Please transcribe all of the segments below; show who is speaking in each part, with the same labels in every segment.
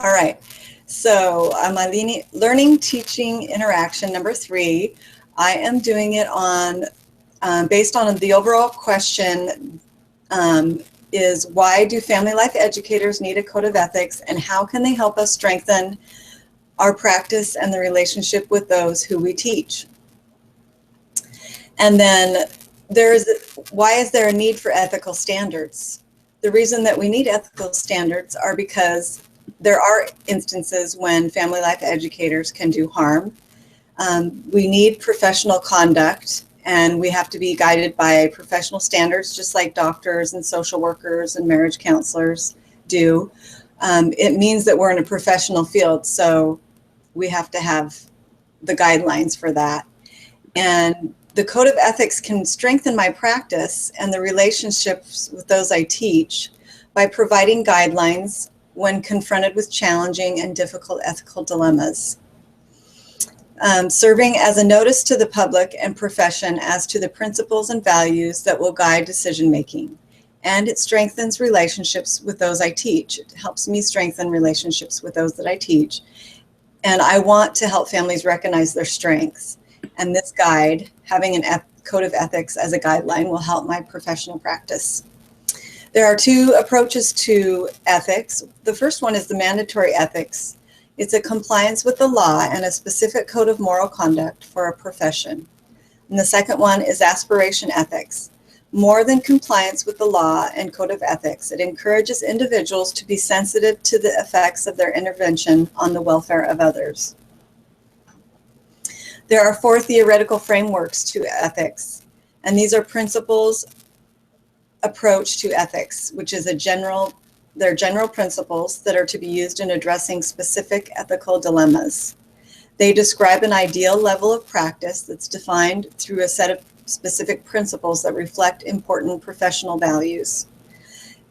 Speaker 1: All right. So my learning teaching interaction number 3, I am doing it on based on the overall question is why do family life educators need a code of ethics, and how can they help us strengthen our practice and the relationship with those who we teach? And then why is there a need for ethical standards? The reason that we need ethical standards are because there are instances when family life educators can do harm. We need professional conduct, and we have to be guided by professional standards, just like doctors and social workers and marriage counselors do. It means that we're in a professional field, so we have to have the guidelines for that. And the code of ethics can strengthen my practice and the relationships with those I teach by providing guidelines when confronted with challenging and difficult ethical dilemmas. Serving as a notice to the public and profession as to the principles and values that will guide decision making. And it strengthens relationships with those I teach. It helps me strengthen relationships with those that I teach. And I want to help families recognize their strengths. And this guide, having a code of ethics as a guideline, will help my professional practice. There are 2 approaches to ethics. The first one is the mandatory ethics. It's a compliance with the law and a specific code of moral conduct for a profession. And the second one is aspiration ethics. More than compliance with the law and code of ethics, it encourages individuals to be sensitive to the effects of their intervention on the welfare of others. There are 4 theoretical frameworks to ethics, and these are principles approach to ethics, which is they're general principles that are to be used in addressing specific ethical dilemmas. They describe an ideal level of practice that's defined through a set of specific principles that reflect important professional values.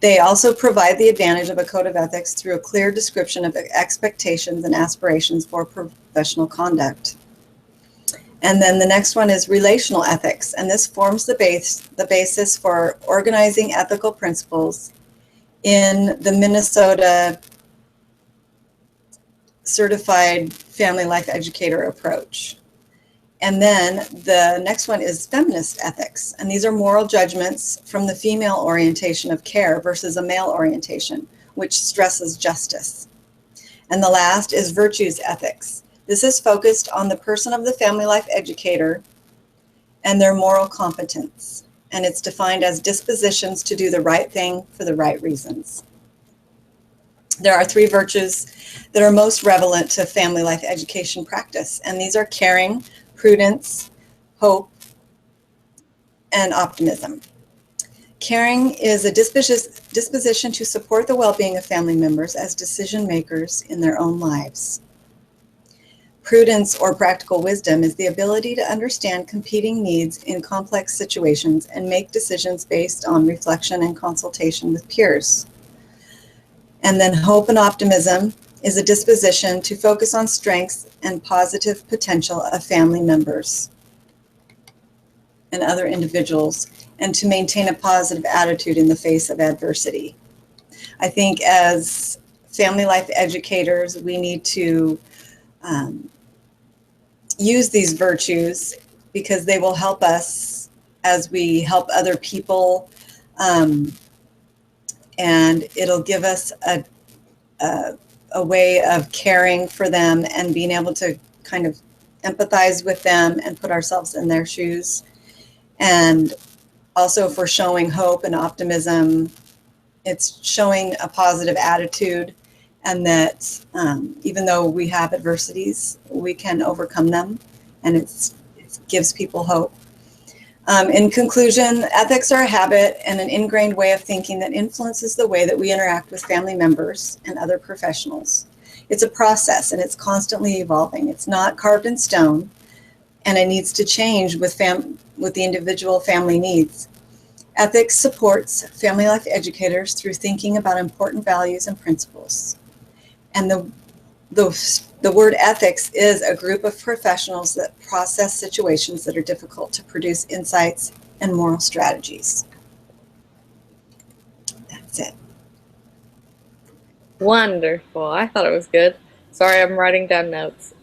Speaker 1: They also provide the advantage of a code of ethics through a clear description of expectations and aspirations for professional conduct. And then the next one is relational ethics, and this forms the basis for organizing ethical principles in the Minnesota Certified Family Life Educator approach. And then the next one is feminist ethics, and these are moral judgments from the female orientation of care versus a male orientation, which stresses justice. And the last is virtues ethics. This is focused on the person of the family life educator and their moral competence, and it's defined as dispositions to do the right thing for the right reasons. There are 3 virtues that are most relevant to family life education practice, and these are caring, prudence, hope, and optimism. Caring is a disposition to support the well-being of family members as decision makers in their own lives. Prudence, or practical wisdom, is the ability to understand competing needs in complex situations and make decisions based on reflection and consultation with peers. And then hope and optimism is a disposition to focus on strengths and positive potential of family members and other individuals, and to maintain a positive attitude in the face of adversity. I think as family life educators, we need to use these virtues because they will help us as we help other people, and it'll give us a way of caring for them and being able to kind of empathize with them and put ourselves in their shoes. And also, if we're showing hope and optimism, it's showing a positive attitude, and that even though we have adversities, we can overcome them, and it gives people hope. In conclusion, ethics are a habit and an ingrained way of thinking that influences the way that we interact with family members and other professionals. It's a process, and it's constantly evolving. It's not carved in stone, and it needs to change with the individual family needs. Ethics supports family life educators through thinking about important values and principles. And the word ethics is a group of professionals that process situations that are difficult to produce insights and moral strategies. That's it.
Speaker 2: Wonderful. I thought it was good. Sorry, I'm writing down notes.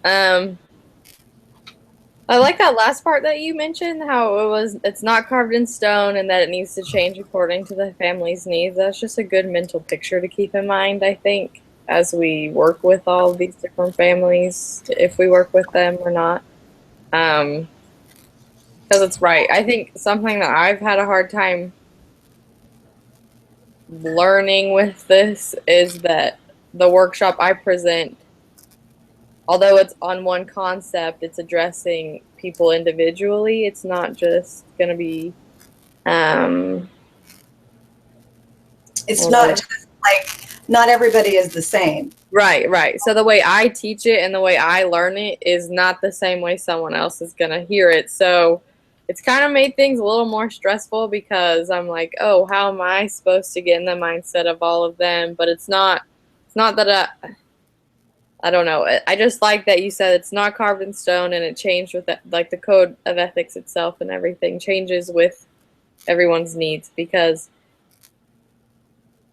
Speaker 2: I like that last part that you mentioned, how it's not carved in stone and that it needs to change according to the family's needs. That's just a good mental picture to keep in mind, I think, as we work with all these different families, if we work with them or not. Um, because it's right. I think something that I've had a hard time learning with this is that the workshop I present, although it's on one concept, it's addressing people individually. It's not just going to be, um,
Speaker 1: It's
Speaker 2: hold on.
Speaker 1: not just like, not everybody is the same.
Speaker 2: Right, right. So the way I teach it and the way I learn it is not the same way someone else is going to hear it. So it's kind of made things a little more stressful because I'm like, oh, how am I supposed to get in the mindset of all of them? But it's not that I don't know. I just like that you said it's not carved in stone and it changed with like the code of ethics itself and everything changes with everyone's needs because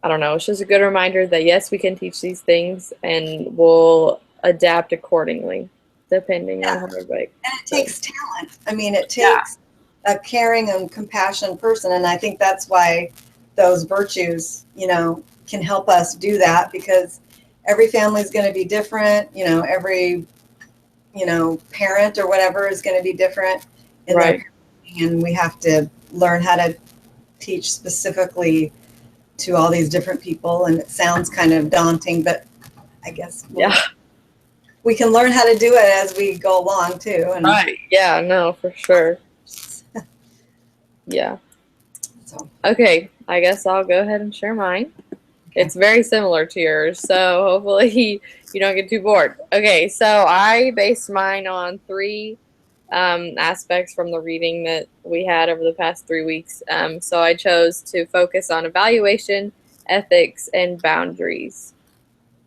Speaker 2: I don't know. It's just a good reminder that yes, we can teach these things and we'll adapt accordingly depending on
Speaker 1: Yeah.
Speaker 2: how everybody.
Speaker 1: And it
Speaker 2: So,
Speaker 1: takes talent. I mean, it
Speaker 2: yeah.
Speaker 1: takes a caring and compassionate person. And I think that's why those virtues, can help us do that, because every family is going to be different. Every, parent or whatever is going to be different in their
Speaker 2: Right.
Speaker 1: parenting, and we have to learn how to teach specifically to all these different people. And it sounds kind of daunting, but I guess
Speaker 2: Yeah.
Speaker 1: we can learn how to do it as we go along too. And
Speaker 2: Right. Yeah. No, for sure. Yeah.
Speaker 1: so,
Speaker 2: Okay. I guess I'll go ahead and share mine.
Speaker 1: okay.
Speaker 2: It's very similar to yours, so hopefully you don't get too bored. Okay, so I based mine on three aspects from the reading that we had over the past 3 weeks. So I chose to focus on evaluation, ethics, and boundaries.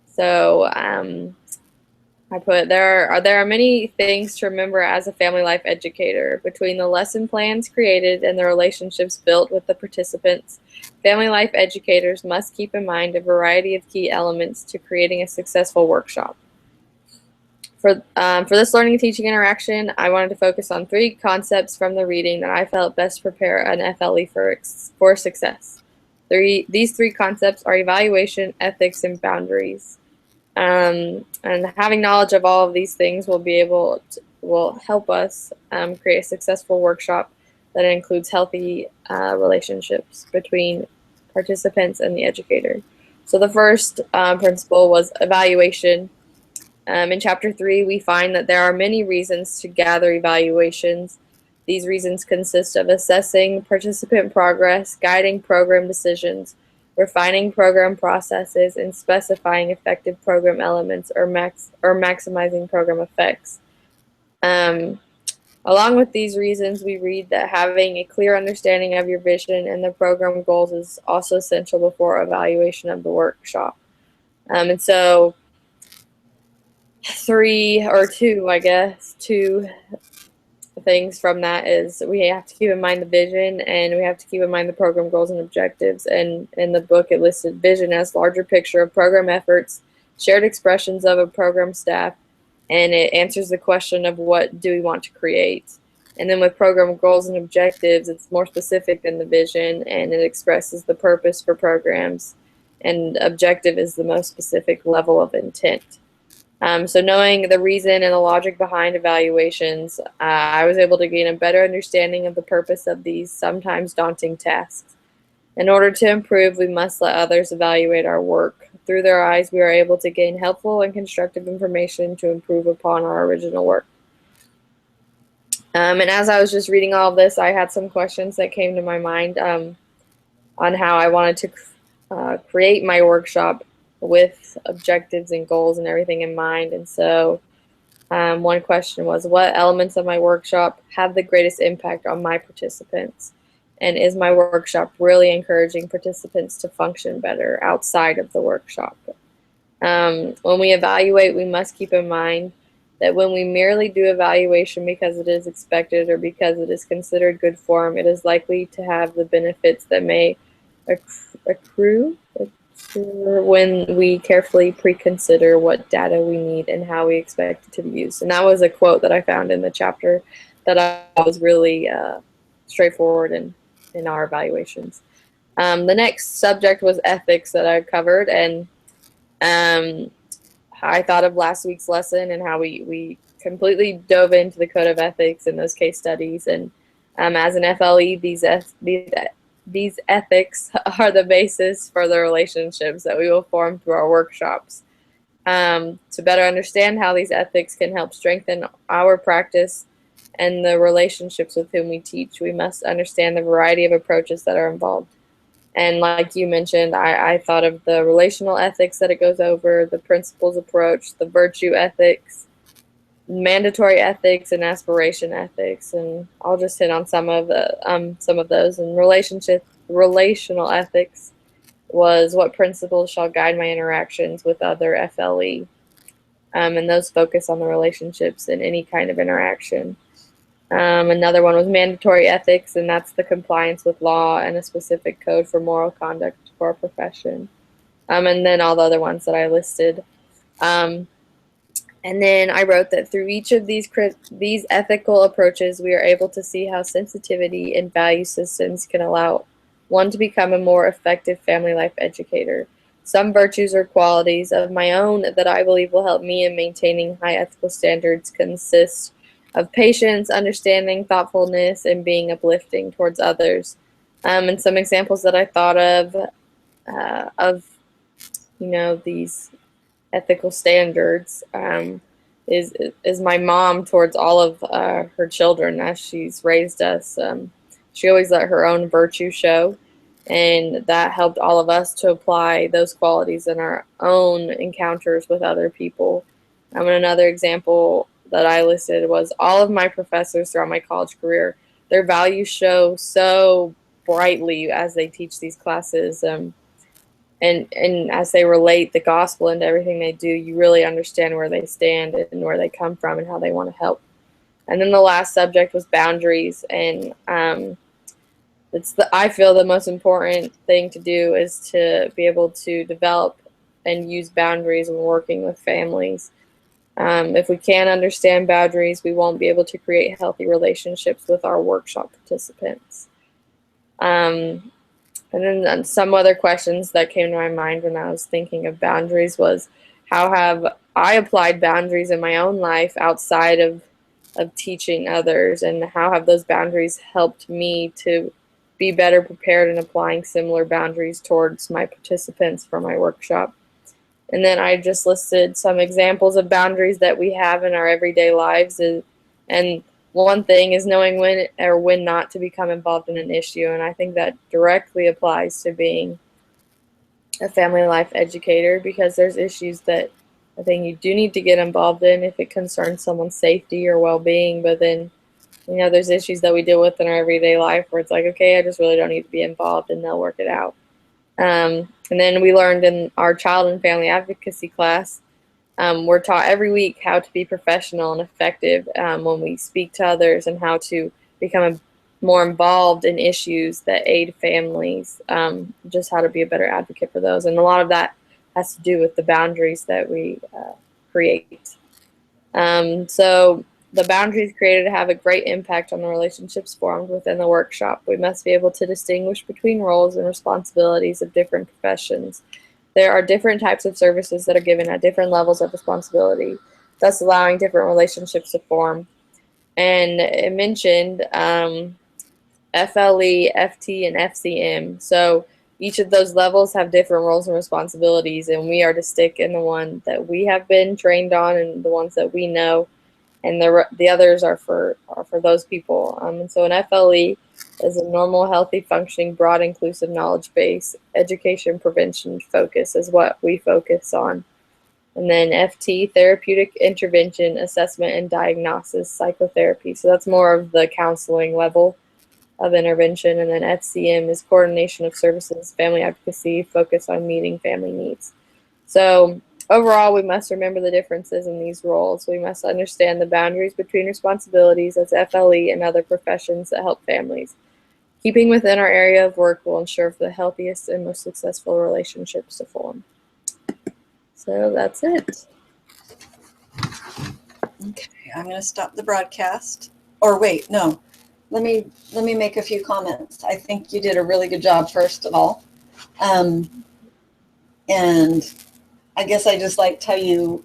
Speaker 2: So I put there are many things to remember as a family life educator. Between the lesson plans created and the relationships built with the participants, family life educators must keep in mind a variety of key elements to creating a successful workshop. For this learning and teaching interaction, I wanted to focus on three concepts from the reading that I felt best prepare an FLE for success. These three concepts are evaluation, ethics, and boundaries. And having knowledge of all of these things will help us create a successful workshop that includes healthy relationships between participants and the educator. So the first principle was evaluation. In chapter 3, we find that there are many reasons to gather evaluations. These reasons consist of assessing participant progress, guiding program decisions, refining program processes, and specifying effective program elements or maximizing program effects. Um, Along with these reasons, we read that having a clear understanding of your vision and the program goals is also essential before evaluation of the workshop. And so three or two, I guess, two things from that is we have to keep in mind the vision and we have to keep in mind the program goals and objectives. And in the book, it listed vision as larger picture of program efforts, shared expressions of a program staff, and it answers the question of what do we want to create. And then with program goals and objectives, it's more specific than the vision and it expresses the purpose for programs. And objective is the most specific level of intent. So knowing the reason and the logic behind evaluations, I was able to gain a better understanding of the purpose of these sometimes daunting tasks. In order to improve, we must let others evaluate our work. Through their eyes, we are able to gain helpful and constructive information to improve upon our original work. And as I was just reading all of this, I had some questions that came to my mind on how I wanted to create my workshop with objectives and goals and everything in mind. And so one question was, what elements of my workshop have the greatest impact on my participants? And is my workshop really encouraging participants to function better outside of the workshop? When we evaluate, we must keep in mind that when we merely do evaluation because it is expected or because it is considered good form, it is likely to have the benefits that may accrue. when we carefully pre-consider what data we need and how we expect it to be used. And that was a quote that I found in the chapter that I was really straightforward in our evaluations. The next subject was ethics that I covered, and I thought of last week's lesson and how we completely dove into the code of ethics and those case studies. And as an FLE, these ethics are the basis for the relationships that we will form through our workshops. To better understand how these ethics can help strengthen our practice and the relationships with whom we teach, we must understand the variety of approaches that are involved. And like you mentioned, I thought of the relational ethics that it goes over, the principles approach, the virtue ethics, mandatory ethics, and aspiration ethics. And I'll just hit on some of those. And relational ethics was what principles shall guide my interactions with other FLE. And those focus on the relationships in any kind of interaction. Another one was mandatory ethics, and that's the compliance with law and a specific code for moral conduct for a profession. And then all the other ones that I listed. And then I wrote that through each of these ethical approaches, we are able to see how sensitivity and value systems can allow one to become a more effective family life educator. Some virtues or qualities of my own that I believe will help me in maintaining high ethical standards consist of patience, understanding, thoughtfulness, and being uplifting towards others. And some examples that I thought of these ethical standards is my mom towards all of her children as she's raised us. She always let her own virtue show, and that helped all of us to apply those qualities in our own encounters with other people. And another example that I listed was all of my professors throughout my college career. Their values show so brightly as they teach these classes. And as they relate the gospel into everything they do, you really understand where they stand and where they come from and how they want to help. And then the last subject was boundaries. And I feel the most important thing to do is to be able to develop and use boundaries when working with families. If we can't understand boundaries, we won't be able to create healthy relationships with our workshop participants. And then some other questions that came to my mind when I was thinking of boundaries was, how have I applied boundaries in my own life outside of teaching others, and how have those boundaries helped me to be better prepared in applying similar boundaries towards my participants for my workshop. And then I just listed some examples of boundaries that we have in our everyday lives. And one thing is knowing when or when not to become involved in an issue. And I think that directly applies to being a family life educator, because there's issues that I think you do need to get involved in if it concerns someone's safety or well-being. But then, there's issues that we deal with in our everyday life where it's like, okay, I just really don't need to be involved, and they'll work it out. And then we learned in our child and family advocacy class, we're taught every week how to be professional and effective when we speak to others, and how to become more involved in issues that aid families, just how to be a better advocate for those. And a lot of that has to do with the boundaries that we create. So the boundaries created have a great impact on the relationships formed within the workshop. We must be able to distinguish between roles and responsibilities of different professions. There are different types of services that are given at different levels of responsibility, thus allowing different relationships to form. And it mentioned FLE, FT, and FCM. So each of those levels have different roles and responsibilities, and we are to stick in the one that we have been trained on and the ones that we know. And the others are for those people. And so an FLE is a normal, healthy, functioning, broad, inclusive knowledge base. Education, prevention focus is what we focus on. And then FT, therapeutic intervention, assessment, and diagnosis, psychotherapy. So that's more of the counseling level of intervention. And then FCM is coordination of services, family advocacy, focus on meeting family needs. So overall, we must remember the differences in these roles. We must understand the boundaries between responsibilities as FLE and other professions that help families. Keeping within our area of work will ensure for the healthiest and most successful relationships to form. So that's it.
Speaker 1: Okay, I'm going to stop the broadcast. Or wait, no. Let me make a few comments. I think you did a really good job, first of all. And I guess I just like tell you,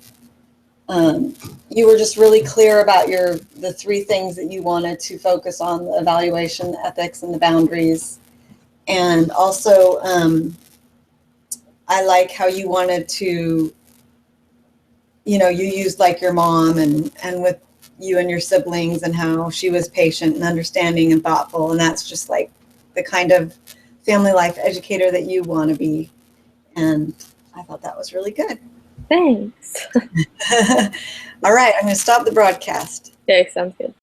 Speaker 1: you were just really clear about the three things that you wanted to focus on: the evaluation, the ethics, and the boundaries. And also, I like how you wanted to, you used like your mom and with you and your siblings, and how she was patient and understanding and thoughtful. And that's just like the kind of family life educator that you want to be. And I thought that was really good.
Speaker 2: Thanks.
Speaker 1: All right, I'm going to stop the broadcast.
Speaker 2: Okay, sounds good.